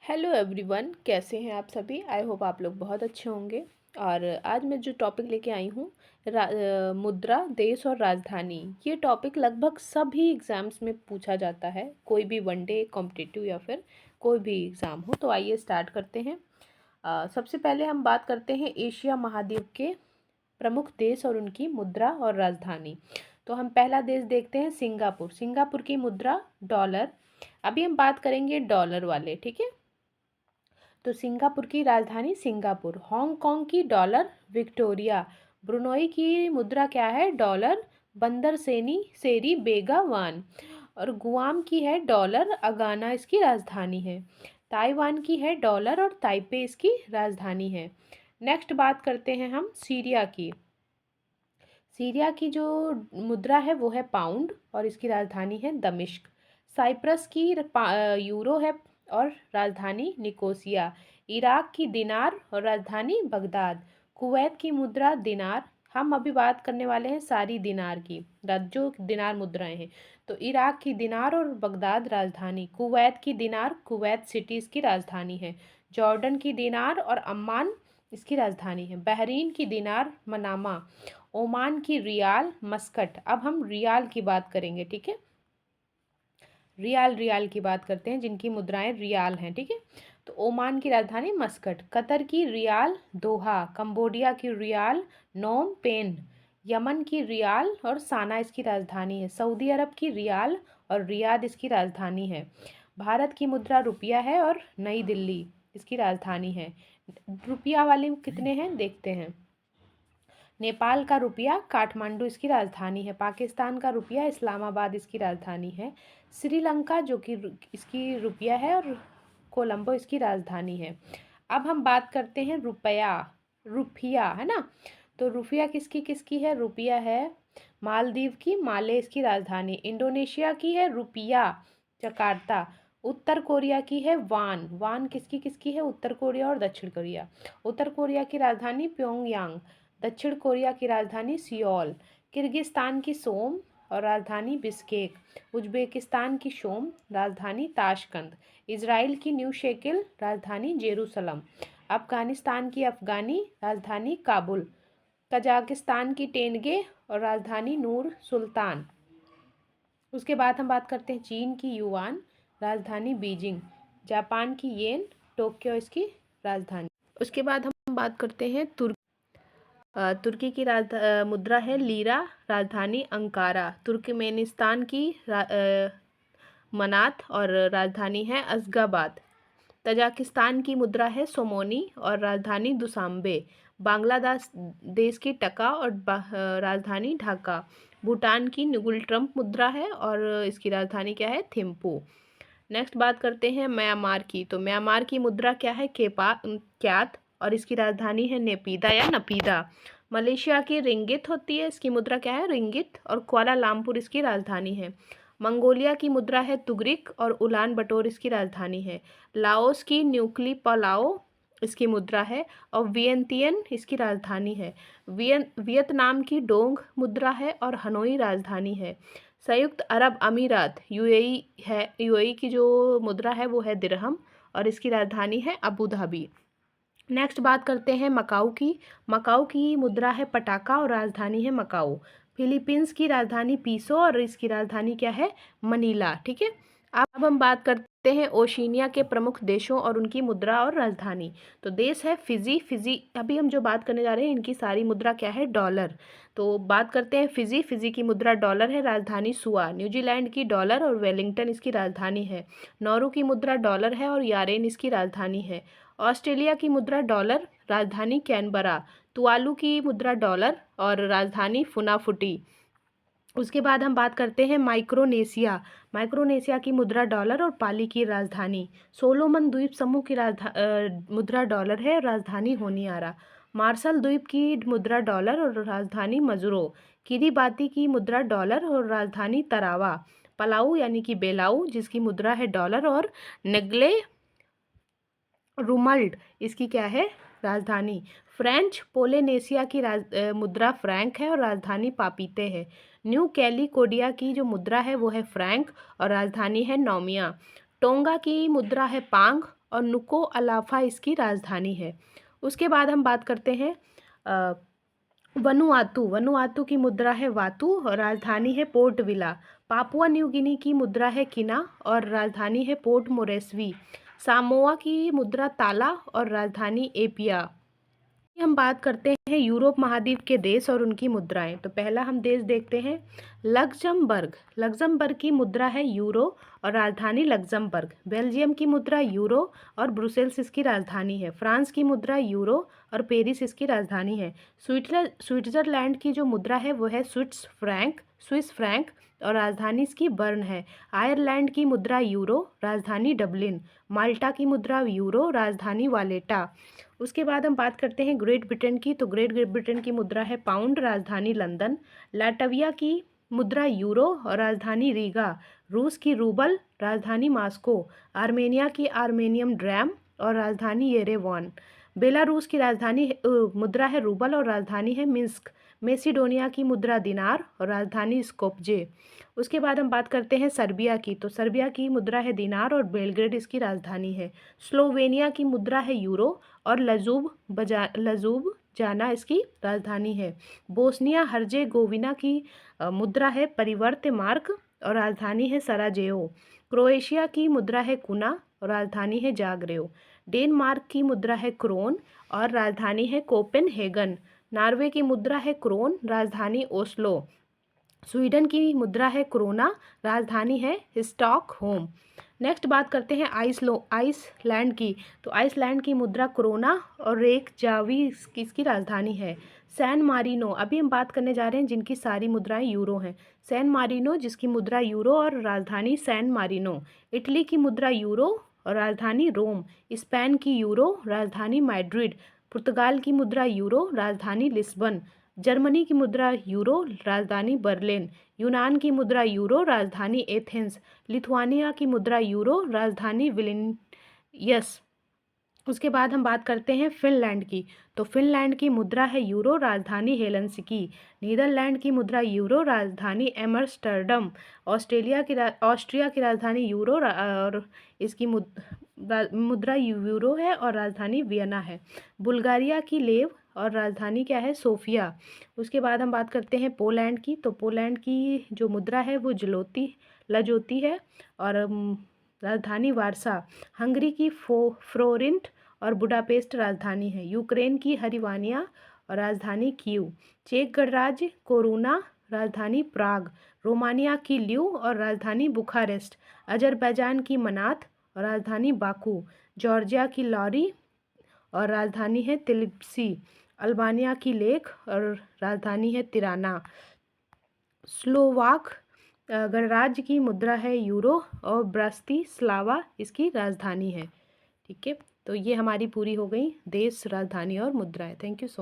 Hello everyone, कैसे हैं आप सभी। आई होप आप लोग बहुत अच्छे होंगे। और आज मैं जो टॉपिक लेके आई हूँ, मुद्रा, देश और राजधानी। ये टॉपिक लगभग सभी एग्ज़ाम्स में पूछा जाता है, कोई भी वनडे कॉम्पिटिटिव या फिर कोई भी एग्ज़ाम हो। तो आइए स्टार्ट करते हैं। सबसे पहले हम बात करते हैं एशिया महाद्वीप के प्रमुख देश और उनकी मुद्रा और राजधानी। तो हम पहला देश देखते हैं, सिंगापुर। सिंगापुर की मुद्रा डॉलर। अभी हम बात करेंगे डॉलर वाले, ठीक है। तो सिंगापुर की राजधानी सिंगापुर। हांगकांग की डॉलर विक्टोरिया। ब्रुनोई की मुद्रा क्या है, डॉलर बंदर सेरी बेगा वान। और गुआम की है डॉलर अगाना, इसकी राजधानी है। ताइवान की है डॉलर और ताइपे इसकी राजधानी है। नेक्स्ट बात करते हैं हम सीरिया की। सीरिया की जो मुद्रा है वो है पाउंड और इसकी राजधानी है दमिश्क। साइप्रस की यूरो है और राजधानी निकोसिया। इराक की दिनार और राजधानी बगदाद। कुवैत की मुद्रा दिनार। हम अभी बात करने वाले हैं सारी दिनार की, जो दिनार मुद्राएं हैं। तो इराक की दिनार और बगदाद राजधानी। कुवैत की दिनार कुवैत सिटी इसकी राजधानी है। जॉर्डन की दिनार और अम्मान इसकी राजधानी है। बहरीन की दिनार मनामा। ओमान की रियाल मस्कट। अब हम रियाल की बात करेंगे, ठीक है। रियाल की बात करते हैं, जिनकी मुद्राएं रियाल हैं, ठीक है। तो ओमान की राजधानी मस्कट। कतर की रियाल दोहा। कंबोडिया की रियाल नोम पेन। यमन की रियाल और साना इसकी राजधानी है। सऊदी अरब की रियाल और रियाद इसकी राजधानी है। भारत की मुद्रा रुपया है और नई दिल्ली इसकी राजधानी है। रुपया वाले कितने हैं देखते हैं। नेपाल का रुपया काठमांडू इसकी राजधानी है। पाकिस्तान का रुपया इस्लामाबाद इसकी राजधानी है। श्रीलंका जो कि इसकी रुपया है और कोलंबो इसकी राजधानी है। अब हम बात करते हैं रुपया है ना। तो रुपया किसकी किसकी है, रुपया है मालदीव की, माले इसकी राजधानी। इंडोनेशिया की है रुपया जकार्ता। उत्तर कोरिया की है वान। वान किसकी किसकी है, उत्तर कोरिया और दक्षिण कोरिया। उत्तर कोरिया की राजधानी प्योंगयांग। दक्षिण कोरिया की राजधानी सियोल। किर्गिस्तान की सोम और राजधानी बिस्केक। उज्बेकिस्तान की शोम, राजधानी ताशकंद। इजराइल की न्यू शेकिल, राजधानी जेरूसलम। अफगानिस्तान की अफगानी, राजधानी काबुल। कजाकिस्तान की टेनगे और राजधानी नूर सुल्तान। उसके बाद हम बात करते हैं चीन की युआन, राजधानी बीजिंग। जापान की येन, टोक्यो इसकी राजधानी। उसके बाद हम बात करते हैं तुर्की की मुद्रा है लीरा, राजधानी अंकारा। तुर्कमेनिस्तान की मनात और राजधानी है अज़गाबाद। तजाकिस्तान की मुद्रा है सोमोनी और राजधानी दुसांबे। बांग्लादेश देश की टका और राजधानी ढाका। भूटान की नुगुल ट्रम्प मुद्रा है और इसकी राजधानी क्या है, थिम्पू। नेक्स्ट बात करते हैं म्यांमार की। तो म्यांमार की मुद्रा क्या है, क्यात और इसकी राजधानी है नेपीदा या नपीदा। मलेशिया की रिंगित होती है, इसकी मुद्रा क्या है, रिंगित और कुआलालंपुर इसकी राजधानी है। मंगोलिया की मुद्रा है तुगरिक और उलान बटोर इसकी राजधानी है। लाओस की न्यूक्ली पलाओ इसकी मुद्रा है और वियंतियन इसकी राजधानी है। वियतनाम की डोंग मुद्रा है और हनोई राजधानी है। संयुक्त अरब अमीरात यूएई है, यूएई की जो मुद्रा है वो है दिरहम और इसकी राजधानी है अबू धाबी। नेक्स्ट बात करते हैं मकाऊ की। मकाऊ की मुद्रा है पटाका और राजधानी है मकाऊ। फिलीपींस की राजधानी पीसो और इसकी राजधानी क्या है, मनीला, ठीक है। अब हम बात करते हैं ओशिनिया के प्रमुख देशों और उनकी मुद्रा और राजधानी। तो देश है फिजी अभी हम जो बात करने जा रहे हैं इनकी सारी मुद्रा क्या है, डॉलर। तो बात करते हैं फिजी की मुद्रा डॉलर है, राजधानी सुआ। न्यूजीलैंड की डॉलर और वेलिंगटन इसकी राजधानी है। नौरू की मुद्रा डॉलर है और यारेन इसकी राजधानी है। ऑस्ट्रेलिया की मुद्रा डॉलर, राजधानी कैनबरा। तुवालू की मुद्रा डॉलर और राजधानी फुनाफुटी। उसके बाद हम बात करते हैं माइक्रोनेशिया की मुद्रा डॉलर और पाली की राजधानी। सोलोमन द्वीप समूह की मुद्रा डॉलर है, राजधानी होनियारा। मार्शल द्वीप की मुद्रा डॉलर और राजधानी मजुरो। किरीबाती की मुद्रा डॉलर और राजधानी तरावा। पलाऊ यानी कि बेलाऊ जिसकी मुद्रा है डॉलर और नेग्ले रुमल्ड इसकी क्या है, राजधानी। फ्रेंच पोलिनेशिया की मुद्रा फ्रैंक है और राजधानी पापीते है। न्यू कैलिकोडिया की जो मुद्रा है वो है फ्रैंक और राजधानी है नौमिया। टोंगा की मुद्रा है पांग और नुको अलाफा इसकी राजधानी है। उसके बाद हम बात करते हैं वनुआतू। वनुआतू की मुद्रा है वातु और राजधानी है port villa. Papua New Guinea की मुद्रा है किना और राजधानी है पोर्ट मोरेस्वी। सामोआ की मुद्रा ताला और राजधानी एपिया। हम बात करते हैं यूरोप महाद्वीप के देश और उनकी मुद्राएं। तो पहला हम देश देखते हैं लग्जमबर्ग। लग्जमबर्ग की मुद्रा है यूरो और राजधानी लग्जमबर्ग। बेल्जियम की मुद्रा यूरो और ब्रुसेल्स इसकी राजधानी है। फ्रांस की मुद्रा यूरो और पेरिस इसकी राजधानी है। स्विट्जरलैंड की जो मुद्रा है वो है स्विस फ्रैंक और राजधानी इसकी बर्न है। आयरलैंड की मुद्रा यूरो, राजधानी डबलिन। माल्टा की मुद्रा यूरो, राजधानी वालेटा। उसके बाद हम बात करते हैं ग्रेट ब्रिटेन की। तो ग्रेट ब्रिटेन की मुद्रा है पाउंड, राजधानी लंदन। लाटविया की मुद्रा यूरो और राजधानी रीगा। रूस की रूबल, राजधानी मॉस्को। आर्मेनिया की आर्मेनियम ड्रैम और राजधानी येरेवान। बेलारूस की राजधानी मुद्रा है रूबल और राजधानी है मिन्स्क। मेसिडोनिया की मुद्रा दिनार और राजधानी स्कोपजे। उसके बाद हम बात करते हैं सर्बिया की। तो सर्बिया की मुद्रा है दिनार और बेलग्रेड इसकी राजधानी है। स्लोवेनिया की मुद्रा है यूरो और लजूब जाना इसकी राजधानी है। बोस्निया हर्जेगोविना की मुद्रा है परिवर्त्य मार्क और राजधानी है सराजेओ। क्रोएशिया की मुद्रा है कुना और राजधानी है जाग्रेव। डेनमार्क की मुद्रा है क्रोन और राजधानी है कोपेनहेगन। नॉर्वे की मुद्रा है क्रोन, राजधानी ओस्लो। स्वीडन की मुद्रा है क्रोना, राजधानी है स्टॉकहोम। नेक्स्ट बात करते हैं आइसलैंड की। तो आइसलैंड की मुद्रा क्रोना और रेकजावी इसकी राजधानी है। सैन मारिनो, अभी हम बात करने जा रहे हैं जिनकी सारी मुद्राएं यूरो हैं। सैन मारिनो जिसकी मुद्रा यूरो और राजधानी सैन मारिनो। इटली की मुद्रा यूरो और राजधानी रोम। स्पेन की यूरो, राजधानी मैड्रिड। पुर्तगाल की मुद्रा यूरो, राजधानी लिस्बन। जर्मनी की मुद्रा यूरो, राजधानी बर्लिन। यूनान की मुद्रा यूरो, राजधानी एथेंस। लिथुआनिया की मुद्रा यूरो, राजधानी विलिनियस। उसके बाद हम बात करते हैं फिनलैंड की। तो फिनलैंड की मुद्रा है यूरो, राजधानी हेलसिंकी। नीदरलैंड की मुद्रा यूरो, राजधानी एम्स्टर्डम। ऑस्ट्रिया की राजधानी यूरो और इसकी मुद्रा यूरो है और राजधानी वियना है। बुल्गारिया की लेव और राजधानी क्या है, सोफिया। उसके बाद हम बात करते हैं पोलैंड की। तो पोलैंड की जो मुद्रा है वो लजोती है और राजधानी वारसा। हंगरी की फ्लोरेंट और बुडापेस्ट राजधानी है। यूक्रेन की हरिवानिया और राजधानी कीव। चेक गणराज्य कोरुना, राजधानी प्राग। रोमानिया की ल्यू और राजधानी बुखारेस्ट। अजरबैजान की मनात और राजधानी बाकू। जॉर्जिया की लॉरी और राजधानी है तिलिप्सी। अल्बानिया की लेक और राजधानी है तिराना। स्लोवाक गणराज्य की मुद्रा है यूरो और ब्रातिस्लावा इसकी राजधानी है। ठीक है, तो ये हमारी पूरी हो गई देश, राजधानी और मुद्राएं। Thank you so much.